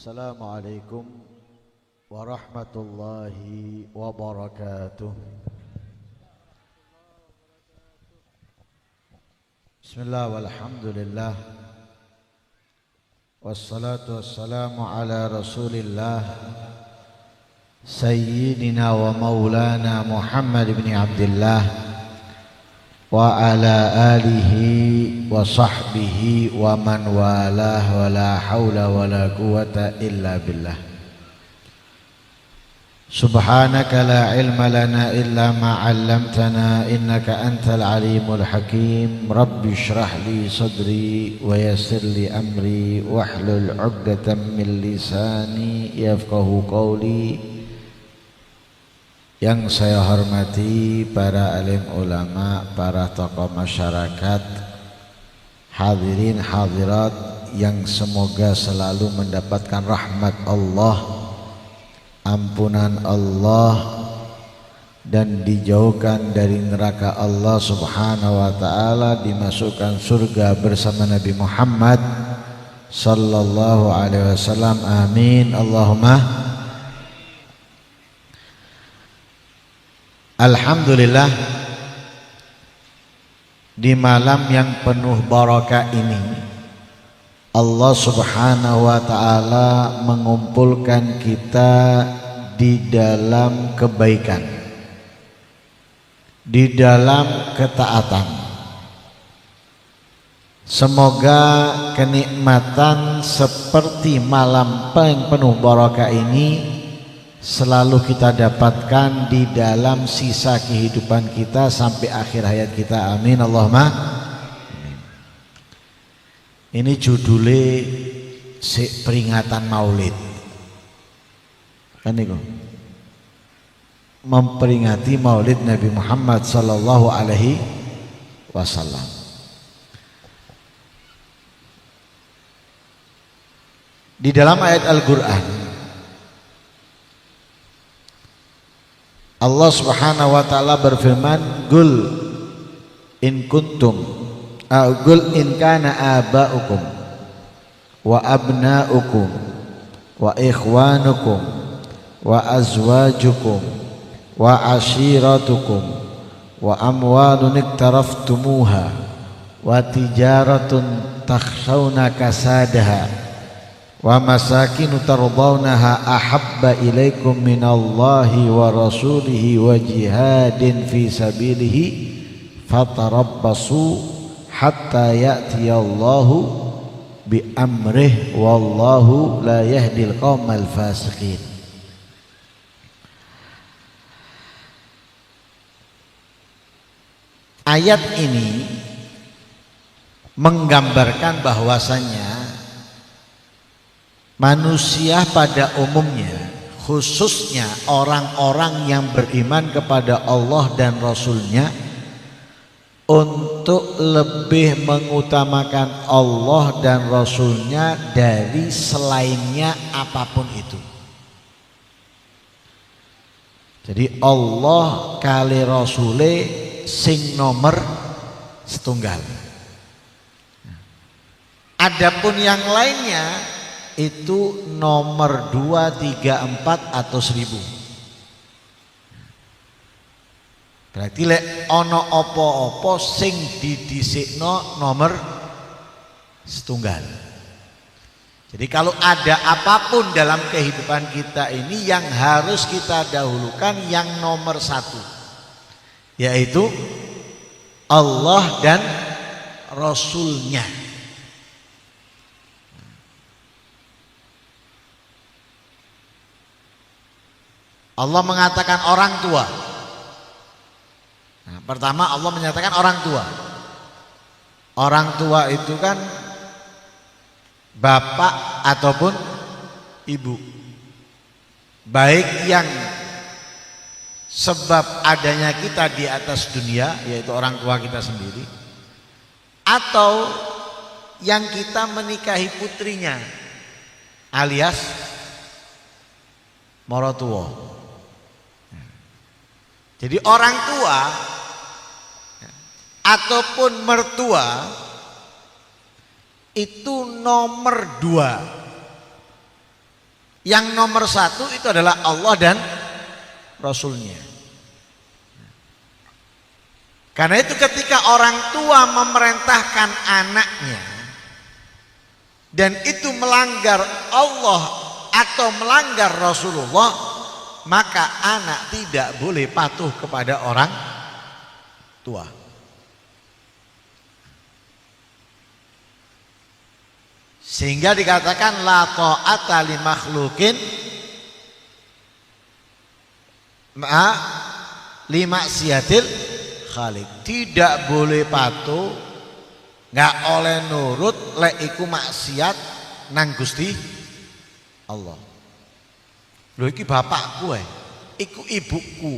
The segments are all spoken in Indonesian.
Assalamualaikum warahmatullahi wabarakatuh. Bismillah walhamdulillah wassalatu wassalamu ala rasulillah sayyidina wa maulana Muhammad ibn Abdullah wa ala alihi wa sahbihi wa man walah wa la hawla wa la quwata illa billah. Subhanaka la ilma lana illa ma 'allamtana innaka antal alimul hakim. Rabbi shrah li sadri wa yassir li amri wahlul 'uqdatam min lisani yafqahu qawli. Yang saya hormati para alim ulama, para tokoh masyarakat, hadirin hadirat yang semoga selalu mendapatkan rahmat Allah, ampunan Allah, dan dijauhkan dari neraka Allah subhanahu wa ta'ala, dimasukkan surga bersama Nabi Muhammad sallallahu alaihi wasallam. Amin Allahumma. Alhamdulillah, di malam yang penuh barakah ini Allah subhanahu wa ta'ala mengumpulkan kita di dalam kebaikan, di dalam ketaatan. Semoga kenikmatan seperti malam yang penuh barakah ini selalu kita dapatkan di dalam sisa kehidupan kita sampai akhir hayat kita. Amin Allahumma. Ini judulnya peringatan Maulid. Kan itu memperingati Maulid Nabi Muhammad sallallahu alaihi wasallam. Di dalam ayat Al-Qur'an Allah subhanahu wa ta'ala berfirman, Qul in kuntum qul in kana aba'ukum wa abna'ukum wa ikhwanukum wa azwajukum wa ashiratukum wa amwalun iktaraftumuha wa tijaratun takhshawna kasadaha wa masakinu tardawnaha ahabba ilaikum minallahi wa rasulihi wa jihadin fi sabilihi fatarabbasu hatta ya'tiyallahu bi amrih wallahu la yahdil qaumal fasiqin. Ayat ini menggambarkan bahwasanya manusia pada umumnya, khususnya orang-orang yang beriman kepada Allah dan Rasulnya, untuk lebih mengutamakan Allah dan Rasulnya dari selainnya apapun itu. Jadi Allah kali Rasule sing nomor setunggal. Adapun yang lainnya itu nomor 2, 3, 4 atau 1000. Berarti lek ono opo-opo sing didhisikno nomor setunggal. Jadi kalau ada apapun dalam kehidupan kita ini yang harus kita dahulukan yang nomor 1, yaitu Allah dan Rasulnya. Allah mengatakan orang tua. Nah, pertama Allah menyatakan orang tua. Orang tua itu kan bapak ataupun ibu, baik yang sebab adanya kita di atas dunia, yaitu orang tua kita sendiri, atau yang kita menikahi putrinya alias morotuwo. Jadi orang tua ataupun mertua itu nomor 2 Yang nomor satu itu adalah Allah dan Rasulnya. Karena itu ketika orang tua memerintahkan anaknya dan itu melanggar Allah atau melanggar Rasulullah, maka anak tidak boleh patuh kepada orang tua. Sehingga dikatakan la ta'ata li makhluqin li maksiatil khaliq. Tidak boleh patuh, nggak oleh nurut lek iku maksiat nang Gusti Allah. Lho iki bapakku iku ibuku.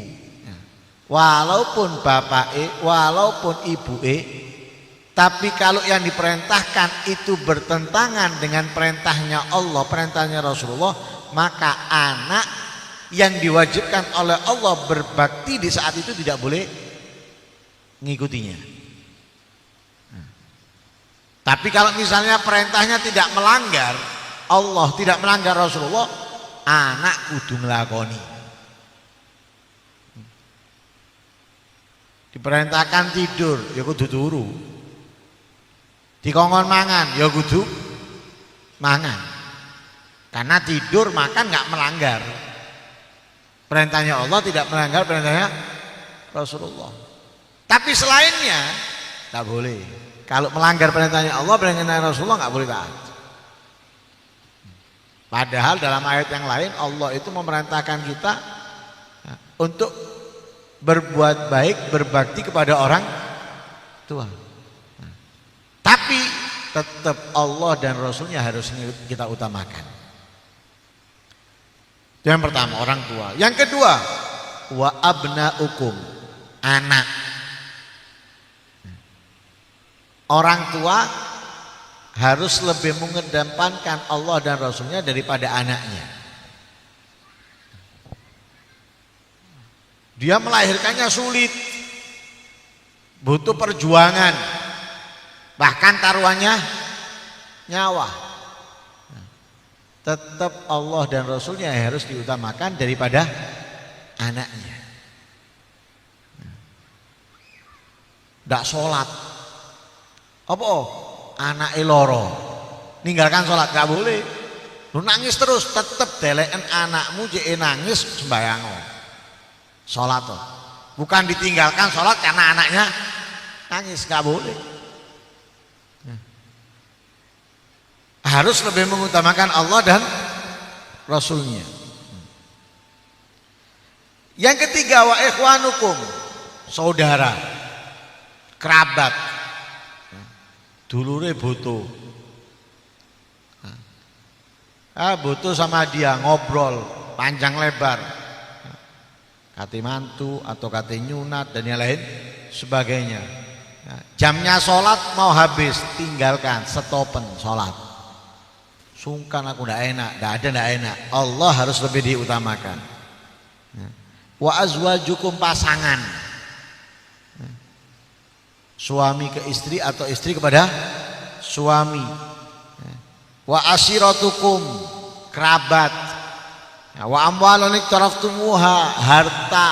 Walaupun bapake, walaupun ibuke, tapi kalau yang diperintahkan itu bertentangan dengan perintahnya Allah, perintahnya Rasulullah, maka anak yang diwajibkan oleh Allah berbakti di saat itu tidak boleh mengikutinya. Tapi kalau misalnya perintahnya tidak melanggar Allah, tidak melanggar Rasulullah, anak kudu nglakoni. Diperintahkan tidur, ya kudu turu. Dikongkon mangan, ya kudu mangan. Karena tidur makan nggak melanggar perintahnya Allah, tidak melanggar perintahnya Rasulullah. Tapi selainnya tak boleh. Kalau melanggar perintahnya Allah, perintahnya Rasulullah nggak boleh taat. Padahal dalam ayat yang lain Allah itu memerintahkan kita untuk berbuat baik, berbakti kepada orang tua. Tapi tetap Allah dan Rasulnya harus kita utamakan. Itu yang pertama, orang tua. Yang kedua, wa abnaukum, anak. Orang tua harus lebih mengedepankan Allah dan Rasulnya daripada anaknya. Dia melahirkannya sulit, butuh perjuangan, bahkan taruhannya nyawa. Tetap Allah dan Rasulnya harus diutamakan daripada anaknya. Nggak sholat, apa? Anak loro, ninggalkan sholat nggak boleh. Lu nangis terus, tetap deleken anakmu jek nangis sembayango. Sholat tuh, bukan ditinggalkan sholat karena anaknya nangis, nggak boleh. Harus lebih mengutamakan Allah dan Rasulnya. Yang ketiga, wa ikhwanukum, saudara, kerabat, dulure butuh, butuh sama dia ngobrol panjang lebar, kate mantu atau kate nyunat dan yang lain sebagainya. Jamnya sholat mau habis, tinggalkan, stopen sholat. Sungkan aku ndak enak. Allah harus lebih diutamakan. Wa azwajukum, pasangan, suami ke istri atau istri kepada suami. Wa ashiratukum, kerabat. Wa amwalun iktaraftumuha, harta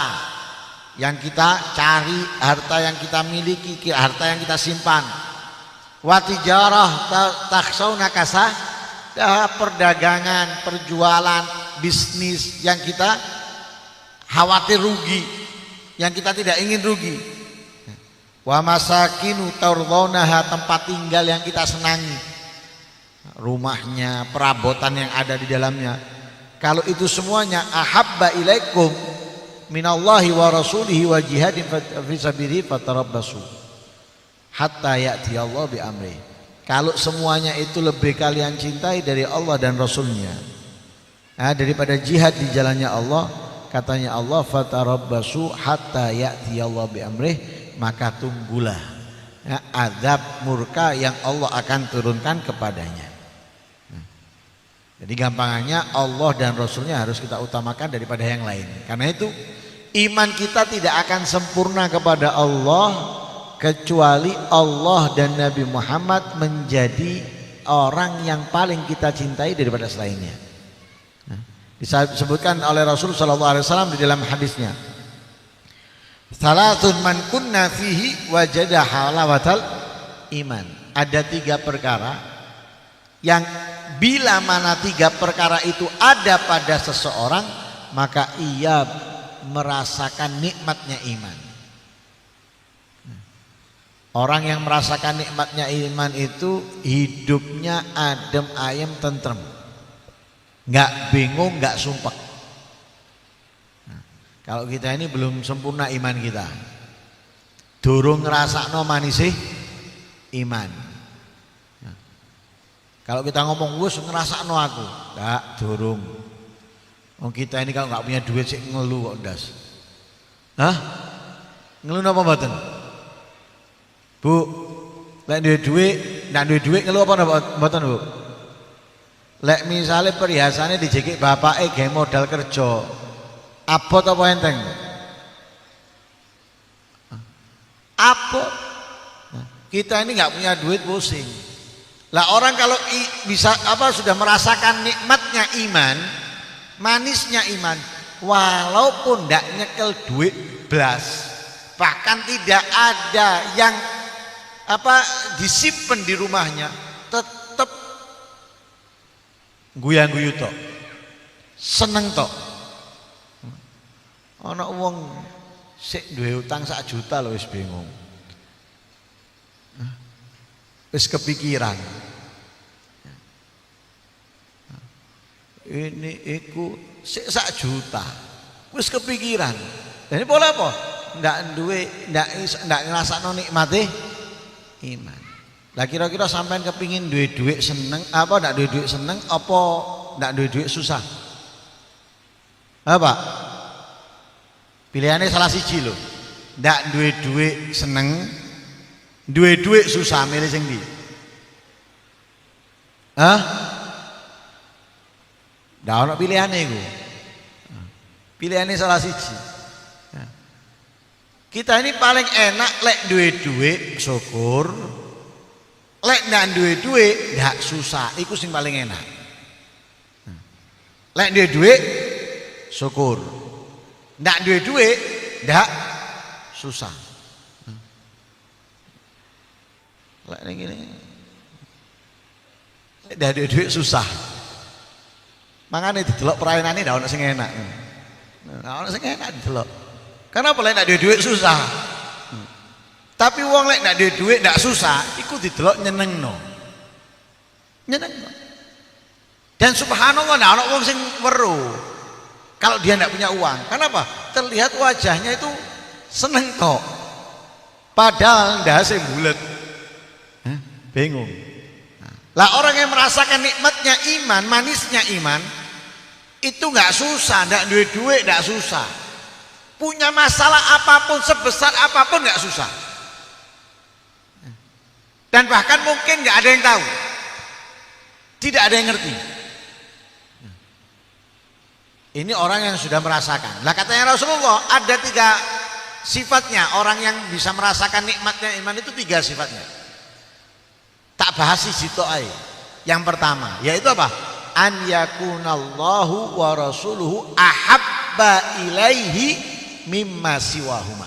yang kita cari, harta yang kita miliki, harta yang kita simpan. Wa tijarah takhshawna kasah, perdagangan, perjualan, bisnis yang kita khawatir rugi, yang kita tidak ingin rugi. Wa masakinu tardhawnaha, tempat tinggal yang kita senangi, rumahnya, perabotan yang ada di dalamnya. Kalau itu semuanya ahabba ilaikum minallahi wa rasulihi wa jihadin fi sabilihi fatarabbasu hatta ya'ti Allah bi amri. Kalau semuanya itu lebih kalian cintai dari Allah dan Rasulnya, daripada jihad di jalannya Allah, katanya Allah fatarabbasu hatta ya'ti Allah bi amrih, maka tunggulah azab murka yang Allah akan turunkan kepadanya. Jadi gampangannya Allah dan Rasulnya harus kita utamakan daripada yang lain. Karena itu iman kita tidak akan sempurna kepada Allah kecuali Allah dan Nabi Muhammad menjadi orang yang paling kita cintai daripada selainnya. Disebutkan oleh Rasul sallallahu alaihi wasallam di dalam hadisnya. Salatun man kunna fihi wajada halawatal iman. Ada 3 perkara yang bila mana 3 perkara itu ada pada seseorang, maka ia merasakan nikmatnya iman. Orang yang merasakan nikmatnya iman itu hidupnya adem ayem tentrem, nggak bingung, nggak sumpek. Nah, kalau kita ini belum sempurna iman kita, durung ngerasakno manisih iman. Nah, kalau kita ngomong wis ngerasakno aku, nggak durung. Oh, kita ini kalau nggak punya duit sih ngeluh kok ndas. Hah? Ngeluh apa mboten? Bu, lek duwe duit, ndak duwe duit ngeluh apa mboten, Bu? Lek misale perhiasane dijekik bapake gawe modal kerja, abot apa enteng? Abot. Kita ini nggak punya duit pusing. Lah orang kalau bisa sudah merasakan nikmatnya iman, manisnya iman, walaupun ndak nyekel duit blas, bahkan tidak ada yang disimpan di rumahnya, tetap guyu-guyu tok, seneng tok. Ana wong sik duwe utang 1 juta lho wis bingung, wis kepikiran ini iku sik 1 juta wis kepikiran. Jadi boleh apa? Ndak duwe, ndak ngrasakno nikmate iman. Lah kira-kira sampean kepingin duwe duit seneng apa ndak duwe duit seneng apa ndak duwe duit susah? Apa? Pilihannya salah siji lho. Ndak duwe duit seneng, duwe duit susah, milih sing ndi? Hah? Ndak ono pilihane iku. Pilihannya salah siji. Kita ini paling enak lek duwe duit syukur, lek ndak duwe duit ndak susah, iku sing paling enak. Lek duwe duit syukur, ndak duwe duit ndak susah. Lek ngene lek ndak duwe duit susah, mangane didelok praenane ndak ono sing enak. Ndak ono sing enak didelok. Kenapa lek ndak duwe duit susah? Tapi wong lek ndak duwe duit ndak susah, iku didelok nyenengno. Nyenengno. Dan subhanallah ndak ono wong sing weruh kalau dia ndak punya uang. Kenapa? Terlihat wajahnya itu seneng tok. Padahal ndase bulet. Bingung. Lah orang yang merasakan nikmatnya iman, manisnya iman, itu nggak susah, ndak duwe duit ndak susah. Punya masalah apapun, sebesar apapun nggak susah, dan bahkan mungkin nggak ada yang tahu, tidak ada yang ngerti. Ini orang yang sudah merasakan. Lah katanya Rasulullah ada 3 sifatnya orang yang bisa merasakan nikmatnya iman, itu 3 sifatnya. Tak bahas siji tok ae. Yang pertama yaitu apa? An yakunallahu wa rasuluhu ahabba ilaihi mimma siwahuma.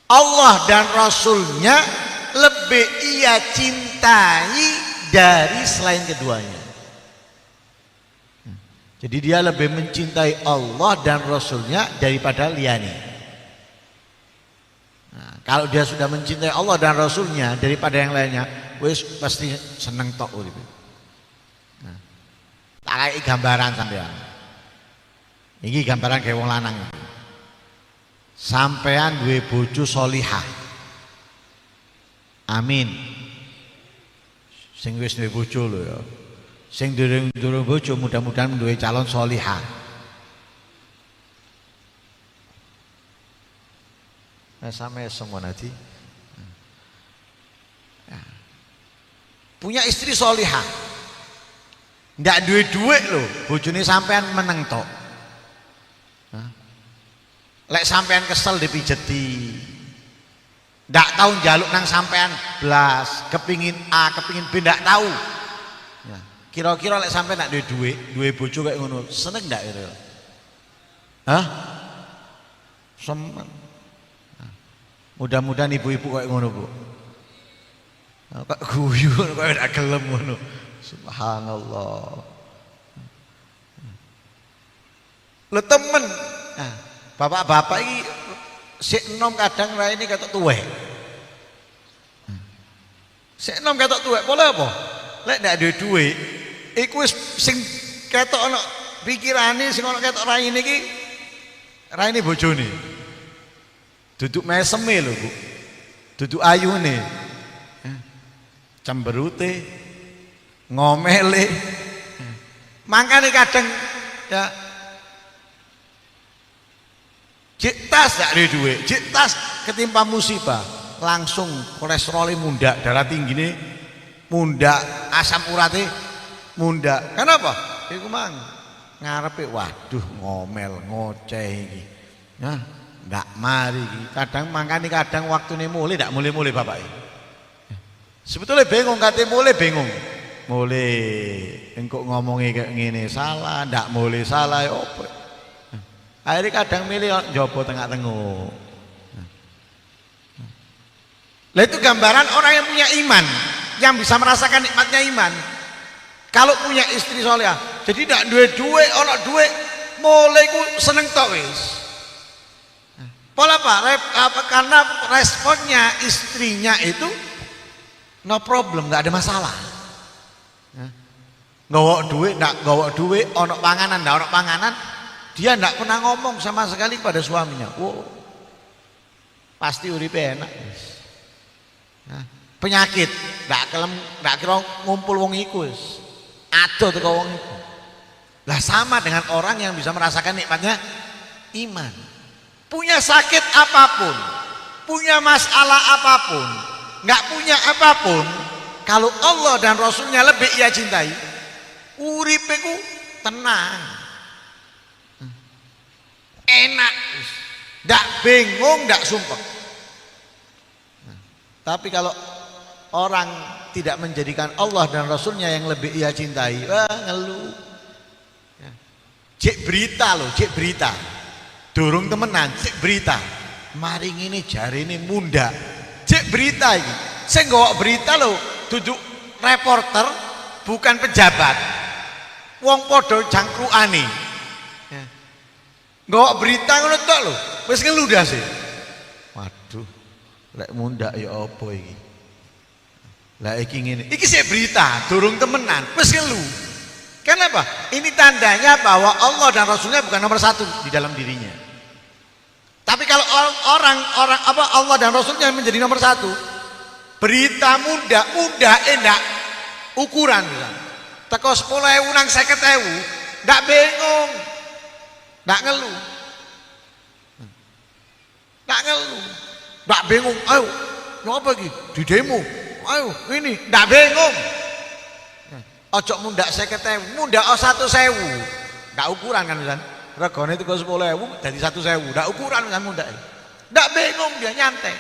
Allah dan Rasulnya lebih ia cintai dari selain keduanya. Jadi dia lebih mencintai Allah dan Rasulnya daripada liyane. Nah, kalau dia sudah mencintai Allah dan Rasulnya daripada yang lainnya, wis pasti seneng tok uripe. Nah, tak kayak gambaran sampean. Iki gambaran kayak wong lanang. Sampean duwe bojo solihah. Amin. Sing wis duwe bojo lho ya. Sing durung bojo mudah-mudahan duwe calon solihah. Sampai semua nanti. Punya istri solihah. Ndak duwe duit lho, bojone sampean meneng tok. Lek sampean kesel dipijeti, ndak tahu njaluk nang sampean blas, kepingin A, kepingin B ndak tahu. Ya. Kira-kira lek sampai nak duwe bojo kayak ngono, seneng ndak kira? Hah? Semen. Mudah-mudahan ibu-ibu kayak ngono, Bu. Kok guyu kok ndak gelem ngono. Subhanallah. Lho temen. Nah, bapak-bapak iki sik enom kadang raine ketok tuwek. Sik enom ketok tuwek, pole apa? Lek ndak duwe dhuwit, iku wis sing ketok ana pikirane sing ana ketok raine iki raine bojone. Duduk meseme lho, Bu. Duduk ayune. Cemberute, ngomele. Mangkane kadang ya jek tas gak ada duit, jek tas ketimpa musibah langsung kolesterolnya mundak, darah tinggi nih mundak, asam uratnya mundak. Kenapa? Iku mang ngarepe waduh ngomel ngoceh iki. Nah, ndak mari iki. Kadang mangkane kadang waktune mulai ndak mulai-mulai bapak iki. Sebetulnya bingung kate mulai bingung. Mulai engkau ngomongnya kayak gini salah, ndak mulai salah ya apa? Akhirnya kadang milih jopo tengah-tengah. Lah itu gambaran orang yang punya iman, yang bisa merasakan nikmatnya iman. Kalau punya istri soleh, jadi tidak duwe ono duwe, mulai ku seneng tok wis. Pola apa? Karena responnya istrinya itu no problem, nggak ada masalah. Nggawa duit, ndak nggawa duit, ono panganan, ndak ono panganan. Dia tidak pernah ngomong sama sekali pada suaminya. Wow, pasti uripe enak. Nah, penyakit, tidak kira ngumpul wong iku wis. Adoh teko wong iku. Lah sama dengan orang yang bisa merasakan nikmatnya iman. Punya sakit apapun, punya masalah apapun, nggak punya apapun, kalau Allah dan Rasulnya lebih ia cintai, uripe ku tenang. Enak, ndak bingung, ndak sumpah. Tapi kalau orang tidak menjadikan Allah dan Rasulnya yang lebih ia cintai, wah ngeluh. Cek berita loh, cek berita. Durung temenan, cek berita. Mari ini jari ini munda. Cek berita ini. Saya nggawa berita loh, duduk reporter, bukan pejabat. Wong podo jangkruane. Nggawa berita ngono tok lho, wis ngeludah sih. Waduh, lek mundak ya apa iki? Lah iki ngene. Iki sik berita, durung temenan, wis ngeluh. Kenapa? Ini tandanya bahwa Allah dan Rasulnya bukan nomor satu di dalam dirinya. Tapi kalau orang Allah dan Rasulnya menjadi nomor satu, berita muda enak ukuran misalnya. Teko 10.000 nang 50.000, ndak bingung. Nggak ngeluh, nggak bingung. Ayo, ngapa lagi di demo? Ayo, ini nggak bingung. Ojo mundak 50.000, mundak 100.000, nggak ukuran kan misalnya. Regane itu 10.000, jadi 100.000, nggak ukuran kan mundak. Nggak bingung dia nyantai.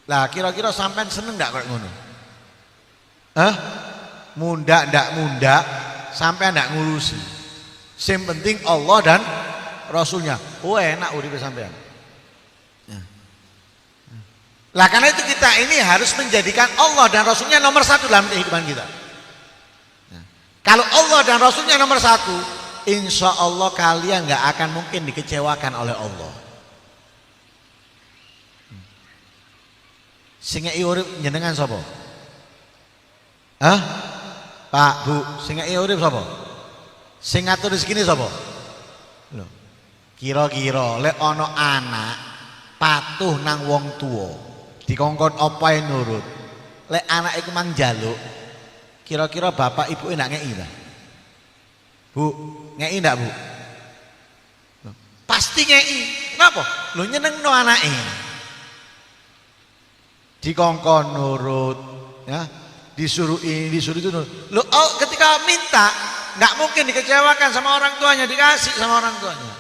Lah kira-kira sampean seneng nggak kayak ngono? Hah? Mundak ndak mundak, sampean ndak ngurusi. Yang penting Allah dan Rasulnya. Oh enak uripe sampean. Lah karena itu kita ini harus menjadikan Allah dan Rasulnya nomor satu dalam kehidupan kita. Kalau Allah dan Rasulnya nomor satu, insya Allah kalian nggak akan mungkin dikecewakan oleh Allah. Sing ngeki urip jenengan sapa? Hah? Pak, Bu, sing ngeki urip sapa? Sing ngatur rezekine sapa? Lho. Kira-kira lek ana anak patuh nang wong tuwa, dikongkon opae nurut. Lek anak iku mang njaluk, kira-kira bapak ibuke ndak ngeki ta? Bu, ngeki ndak, Bu? Loh, pasti ngeki. Kenapa? Lho nyenengno anake. Dikongkon nurut, ya. Disuruh ini, disuruh itu nurut. Lho, ketika minta nggak mungkin dikecewakan sama orang tuanya, dikasih sama orang tuanya.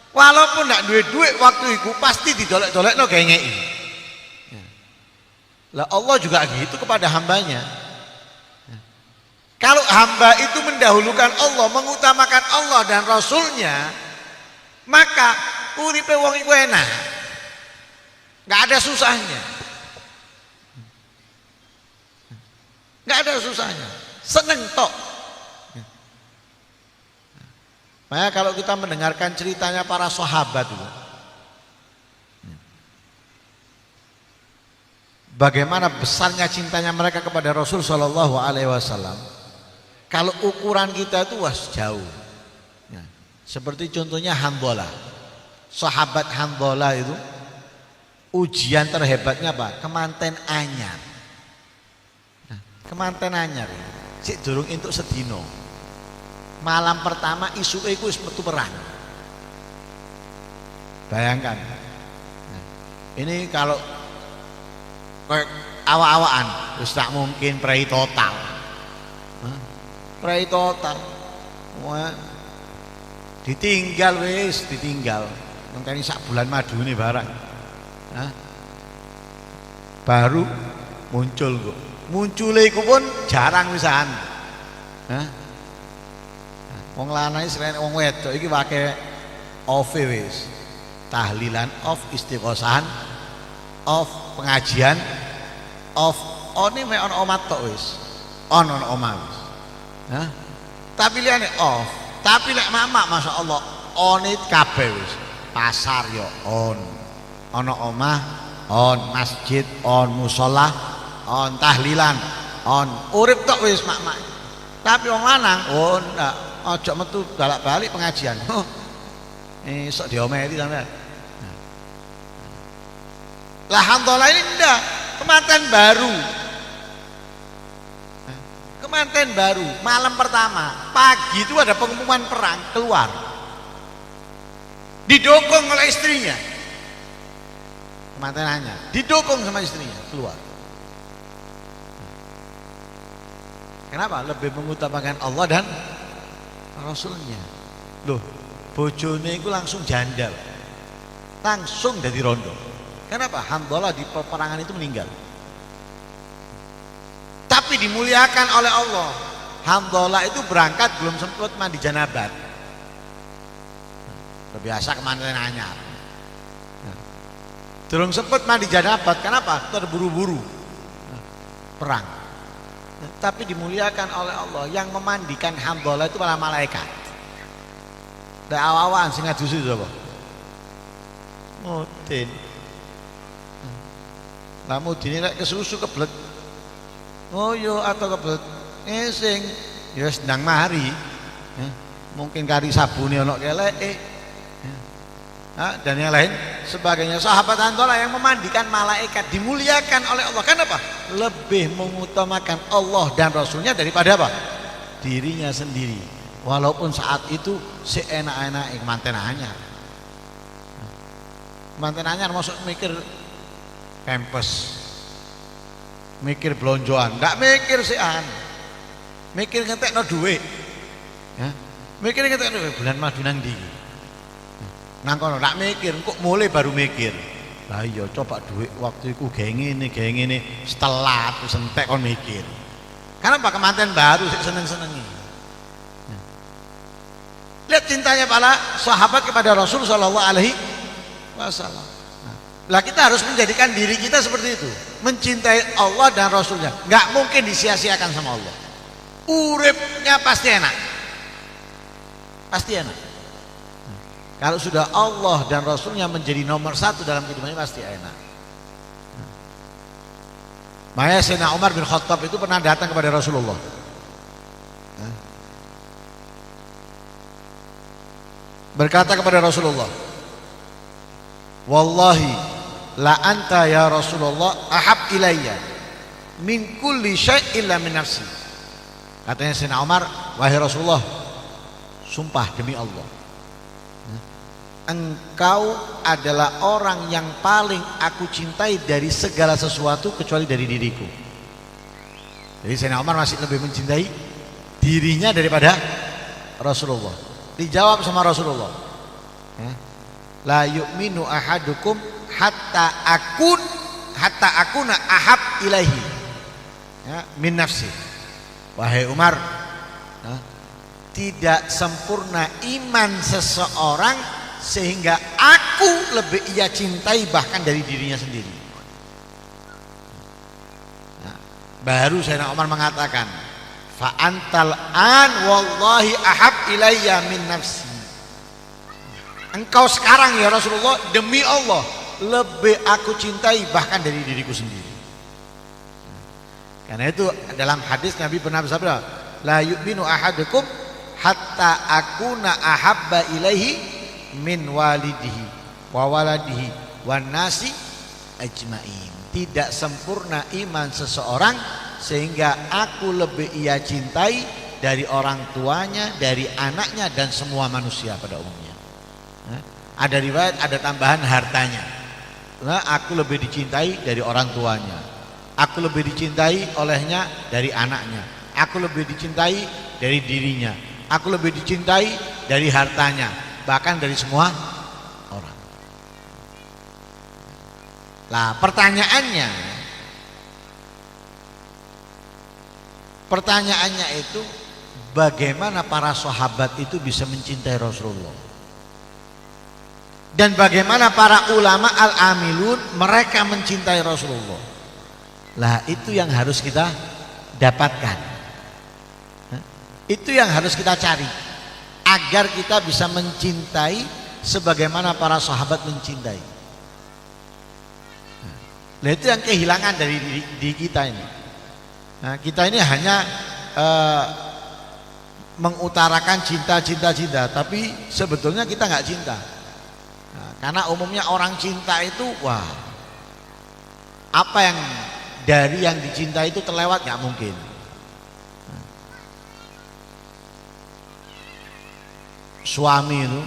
Walaupun nggak duit waktu itu pasti didolek-dolek no kayak ngei. Lah Allah juga gitu kepada hambanya. Kalau hamba itu mendahulukan Allah, mengutamakan Allah dan Rasulnya, maka uripe wong iku enak, nggak ada susahnya, nggak ada susahnya, seneng tok. Makanya kalau kita mendengarkan ceritanya para sahabat itu, bagaimana besarnya cintanya mereka kepada Rasul Shallallahu Alaihi Wasallam. Kalau ukuran kita itu jauh. Ya. Seperti contohnya Hanzalah. Sahabat Hanzalah itu ujian terhebatnya apa? Kemanten anyar. Nah, kemanten anyar. Sik durung entuk sedino. Malam pertama isuke iku wis metu perang. Bayangkan. Nah, ini kalau awak-awakan wis tak mungkin prei total. Prei total. Wah. Ditinggal wis, ditinggal. Ngenteni sak bulan madune barang. Hah? Baru muncul kok. Muncule iku pun jarang pisan. Hah? Wong lanang selain wong wedok iki wake off wis. Tahlilan off, istighosahan off, pengajian off. One mek ana omah tok wis. Ana omah wis. Hah? Tapi liane off. Tapi lek mama Masya Allah on it kabeh wis. Pasar yo on. Ana omah on, masjid on, musala on, tahlilan on. Urip tok wis mak-mak. Tapi wong lanang oh ndak, aja metu balak-balik pengajian. Esuk diomeli sampean. Lah Hanzalah ini ndak, kemanten baru. Kemanten baru, malam pertama, pagi itu ada pengumuman perang keluar, didukung oleh istrinya, kemantenannya, didukung sama istrinya keluar. Kenapa? Lebih mengutamakan Allah dan Rasulnya. Loh, bojone itu langsung jandal, langsung jadi rondo. Kenapa? Hanzalah di peperangan itu meninggal. Tapi dimuliakan oleh Allah. Hanzalah itu berangkat belum sempat mandi janabat. Terbiasa kemanten anyar. Belum sempat mandi janabat. Kenapa? Terburu-buru perang. Tapi dimuliakan oleh Allah. Yang memandikan Hanzalah itu para malaikat. Ada awawan sing ngadusi sapa? Mudin. Lah mudine lek kesusu kebelet. Oh yo atau kebelet sing ya sedang mari. Mungkin kari sabune ana keleke. Dan yang lain sebagainya. Sahabat Hanzalah yang memandikan malaikat dimuliakan oleh Allah. Kenapa? Lebih mengutamakan Allah dan Rasulnya daripada apa? Dirinya sendiri. Walaupun saat itu seenak-enak manten anyar. Manten anyar masuk mikir pempes, mikir blonjoan, ndak mikir sian, mikir ngetekno duit, ya, mikir ngetekno duit bulan madu nang ndi, nang kono ndak mikir, kok mulai baru mikir, lah iya coba duit waktu itu kayak ngene, setelah terus entek kon mikir, kenapa kemanten baru seneng-senengi, lihat cintanya para sahabat kepada Rasul Shallallahu Alaihi Wasallam. Lah kita harus menjadikan diri kita seperti itu, mencintai Allah dan Rasulnya. Nggak mungkin disia-siakan sama Allah. Uripnya pasti enak, pasti enak. Kalau sudah Allah dan Rasulnya menjadi nomor satu dalam kehidupan ini pasti enak. Makanya Sayyidina Umar bin Khattab itu pernah datang kepada Rasulullah. Berkata kepada Rasulullah, wallahi la anta ya Rasulullah ahab ilayya min kulli syai' illa min nafsi. Katanya Sayyidina Umar, wahai Rasulullah, sumpah demi Allah, engkau adalah orang yang paling aku cintai dari segala sesuatu kecuali dari diriku. Jadi Sayyidina Umar masih lebih mencintai dirinya daripada Rasulullah. Dijawab sama Rasulullah, la yu'minu ahadukum hatta akuna ahab ilaihi min nafsi. Wahai Umar, Tidak sempurna iman seseorang sehingga aku lebih ia cintai bahkan dari dirinya sendiri. Baru Sayyidina Umar mengatakan, fa antal an wallahi ahab ilayya min nafsi. Engkau sekarang ya Rasulullah, demi Allah lebih aku cintai bahkan dari diriku sendiri. Karena itu dalam hadis Nabi pernah bersabda, la yu'minu ahadukum hatta akuna ahabba ilaihi min walidihi wa waladihi wan nasi ajmain. Tidak sempurna iman seseorang sehingga aku lebih ia cintai dari orang tuanya, dari anaknya dan semua manusia pada umumnya. Ada riwayat, ada tambahan hartanya. Aku lebih dicintai dari orang tuanya. Aku lebih dicintai olehnya dari anaknya. Aku lebih dicintai dari dirinya. Aku lebih dicintai dari hartanya, bahkan dari semua orang. Lah pertanyaannya itu bagaimana para sahabat itu bisa mencintai Rasulullah, dan bagaimana para ulama al-amilun mereka mencintai Rasulullah. Lah itu yang harus kita dapatkan, itu yang harus kita cari agar kita bisa mencintai sebagaimana para sahabat mencintai. Nah itu yang kehilangan dari diri kita ini. Nah, kita ini hanya mengutarakan cinta, tapi sebetulnya kita nggak cinta. Nah, karena umumnya orang cinta itu, wah, apa yang dari yang dicintai itu terlewat nggak mungkin. Nah, suami itu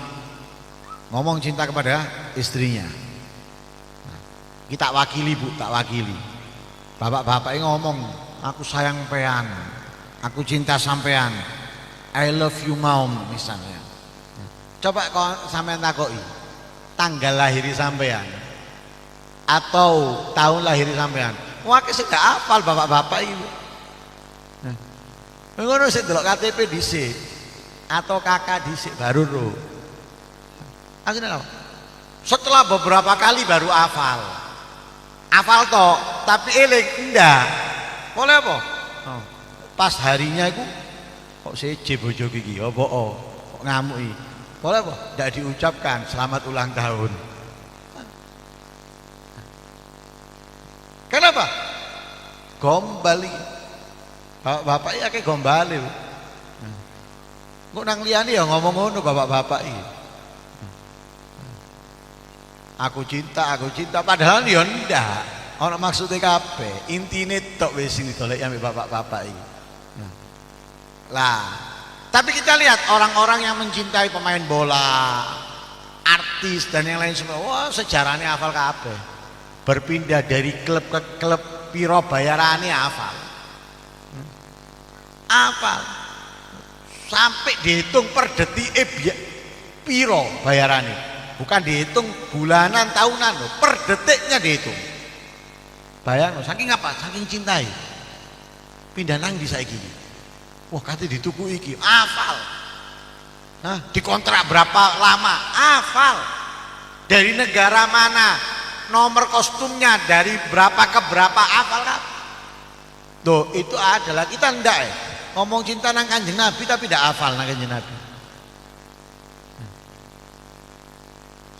ngomong cinta kepada istrinya. Kita wakili bu, tak wakili. Bapak-bapak ini ngomong, aku sayang sampean, aku cinta sampean, I love you mom misalnya. Coba kalau sampean takoi, tanggal lahir sampean atau tahun lahir sampean, wah sih gak hafal bapak-bapak ini. Ngono sih delok KTP dhisik atau kakak dhisik baru ro. Akhirnya setelah beberapa kali baru hafal. Hafal toh, tapi eling enggak. Boleh apa? Oh, pas harinya itu kok seje bojo iki, apa kok ngamuki. Boleh apa? Enggak diucapkan selamat ulang tahun. Kenapa? Gombali. Bapak iki akeh gombali. Kok nang liyane ya ngomong ngono bapak-bapak iki. Aku cinta padahal ya ndak ana maksude kabeh, intine tok wis sing digoleki ambek bapak-bapak iki. Lah, tapi kita lihat orang-orang yang mencintai pemain bola, artis dan yang lain semua, wah sejarahnya hafal kabeh. Berpindah dari klub ke klub, piro bayarane hafal. Hafal. Sampai dihitung per detike piro bayarane. Bukan dihitung bulanan, tahunan loh, per detiknya dihitung. Bayang loh, saking apa? Saking cintai. Pindah nang di saiki. Wah, kate dituku iki, hafal. Hah, dikontrak berapa lama? Hafal. Dari negara mana? Nomor kostumnya dari berapa ke berapa, hafal kan? Tuh, itu adalah kita ndak ngomong cinta nang Kanjeng Nabi tapi tidak hafal nang Kanjeng Nabi.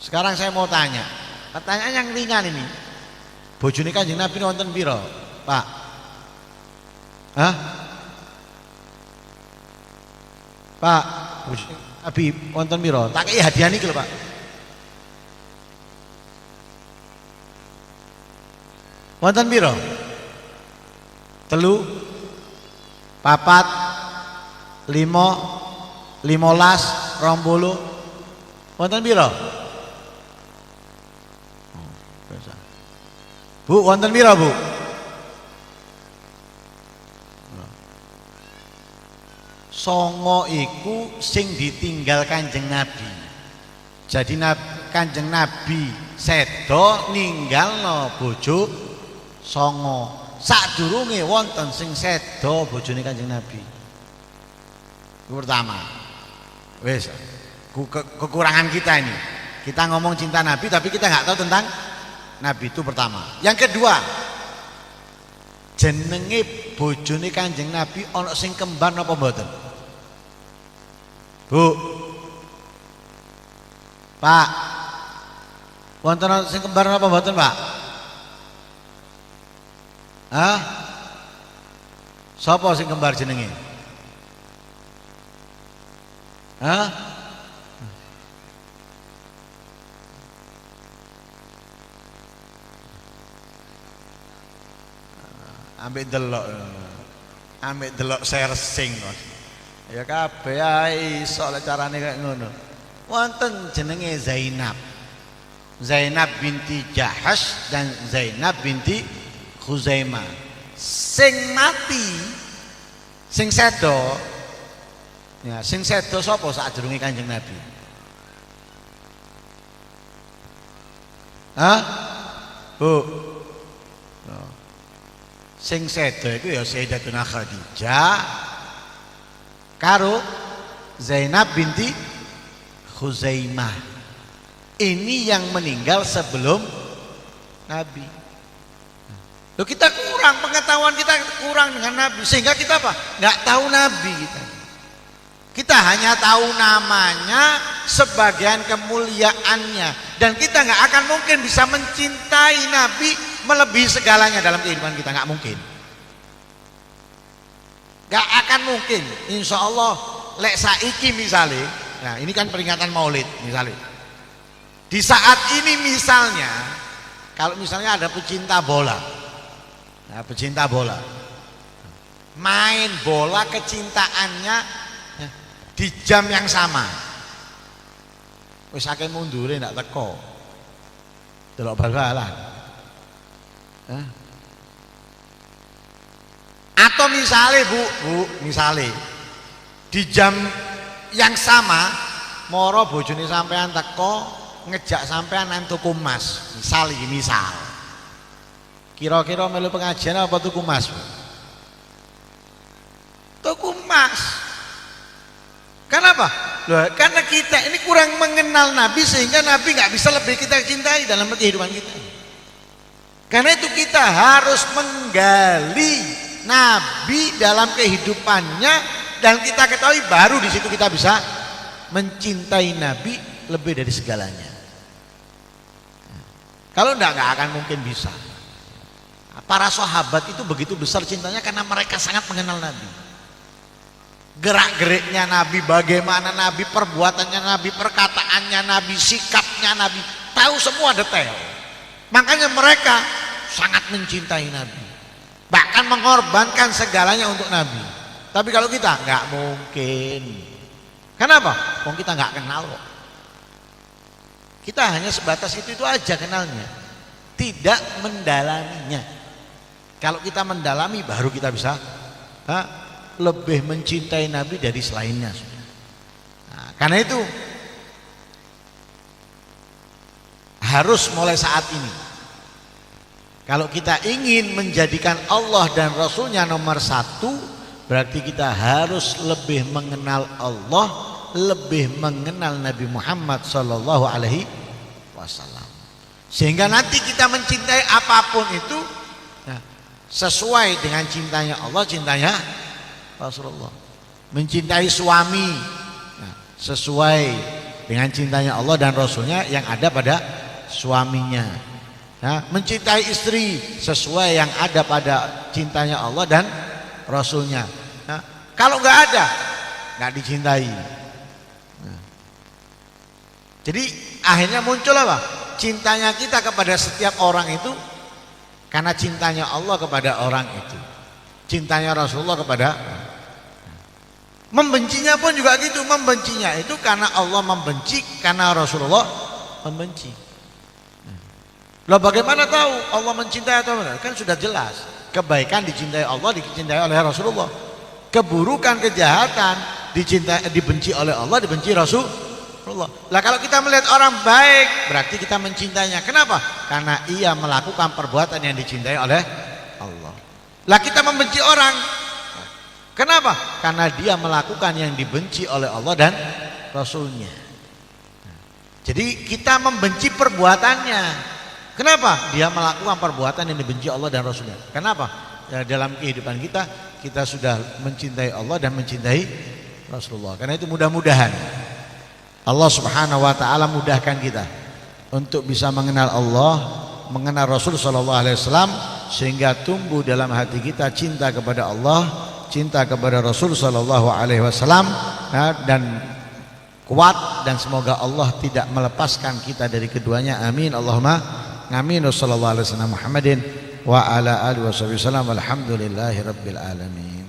Sekarang saya mau tanya, pertanyaan yang ringan ini. Bojone Kanjeng Nabi nonton piro, Pak? Hah? Pak, bojone Nabi nonton piro? Tak kei hadiah niki lho, Pak. Wonten piro? 3, 4, 5, 15, 20. Wonten piro? Bu, wonten piro, Bu? Songo iku sing ditinggal Kanjeng Nabi. Jadi Kanjeng Nabi sedo ninggalno bojo songo. Sadurunge wonten sing sedo bojone Kanjeng Nabi. Itu pertama. Wes, kekurangan kita ini. Kita ngomong cinta Nabi tapi kita nggak tahu tentang Nabi, itu pertama. Yang kedua, jenenge bojone Kanjeng Nabi ana sing kembar napa mboten? Bu. Pak. Wonten ana sing kembar napa mboten, Pak? Hah? Sapa sing kembar jenenge? Hah? Ambek delok sersing kok. Ya kabeh ae iso lek carane kaya ngono. Wonten jenenge Zainab. Zainab binti Jahash dan Zainab binti Khuzaimah. Sing mati, sing sedo. Ya, sing sedo sapa sakjroning Kanjeng Nabi? Hah? Bu. Sing sedo iku ya Sayyidatuna Khadijah karo Zainab binti Khuzaimah. Ini yang meninggal sebelum Nabi. Loh, kita kurang pengetahuan, kita kurang dengan Nabi sehingga kita apa? Nggak tahu Nabi kita. Kita hanya tahu namanya, sebagian kemuliaannya, dan kita nggak akan mungkin bisa mencintai Nabi melebihi segalanya dalam kehidupan kita, nggak mungkin. Nggak akan mungkin. Insya Allah lek saiki misalnya, nah ini kan peringatan Maulid misalnya. Di saat ini misalnya, kalau misalnya ada pecinta bola, nah, pecinta bola, main bola kecintaannya di jam yang sama, wis akeh mundure ndak teko, delok bal-balan. Atau misalnya bu, misalnya di jam yang sama, moro bojone sampean teko ngejak sampean nang tuku emas, misal, kira-kira melu pengajian apa tuku emas? Tuku emas. Kenapa? Loh, karena kita ini kurang mengenal Nabi sehingga Nabi nggak bisa lebih kita cintai dalam kehidupan kita. Karena itu kita harus menggali Nabi dalam kehidupannya dan kita ketahui, baru di situ kita bisa mencintai Nabi lebih dari segalanya. Kalau enggak, nggak akan mungkin bisa. Para sahabat itu begitu besar cintanya karena mereka sangat mengenal Nabi. Gerak-geriknya Nabi, bagaimana Nabi, perbuatannya Nabi, perkataannya Nabi, sikapnya Nabi, tahu semua detail. Makanya mereka sangat mencintai Nabi, bahkan mengorbankan segalanya untuk Nabi. Tapi kalau kita nggak mungkin. Kenapa? Wong kita nggak kenal kok. Kita hanya sebatas itu aja kenalnya, tidak mendalaminya. Kalau kita mendalami baru kita bisa lebih mencintai Nabi dari selainnya. Nah, karena itu harus mulai saat ini. Kalau kita ingin menjadikan Allah dan Rasulnya nomor satu, berarti kita harus lebih mengenal Allah, lebih mengenal Nabi Muhammad Sallallahu Alaihi Wasallam, sehingga nanti kita mencintai apapun itu sesuai dengan cintanya Allah, cintanya Rasulullah. Mencintai suami sesuai dengan cintanya Allah dan Rasulnya yang ada pada suaminya. Mencintai istri sesuai yang ada pada cintanya Allah dan Rasulnya. Kalau nggak ada, nggak dicintai. Jadi akhirnya muncul apa? Cintanya kita kepada setiap orang itu karena cintanya Allah kepada orang itu, cintanya Rasulullah kepada. Membencinya pun juga gitu, membencinya itu karena Allah membenci, karena Rasulullah membenci. Loh, bagaimana tahu Allah mencintai atau tidak? Kan sudah jelas, kebaikan dicintai Allah, dicintai oleh Rasulullah. Keburukan, kejahatan dibenci oleh Allah, dibenci Rasulullah. Lah kalau kita melihat orang baik, berarti kita mencintainya. Kenapa? Karena ia melakukan perbuatan yang dicintai oleh Allah. Lah kita membenci orang, Kenapa? Karena dia melakukan yang dibenci oleh Allah dan Rasulnya. Jadi kita membenci perbuatannya. Kenapa? Dia melakukan perbuatan yang dibenci Allah dan Rasulnya. Kenapa? Ya, dalam kehidupan kita sudah mencintai Allah dan mencintai Rasulullah. Karena itu mudah-mudahan Allah Subhanahu wa taala mudahkan kita untuk bisa mengenal Allah, mengenal Rasul sallallahu alaihi wasallam, sehingga tumbuh dalam hati kita cinta kepada Allah, cinta kepada Rasul sallallahu alaihi wasallam, dan kuat, dan semoga Allah tidak melepaskan kita dari keduanya. Amin Allahumma amin. Wassallallahu alaihi wasallam Muhammadin wa ala alihi wasallam. Alhamdulillahi rabbil alamin.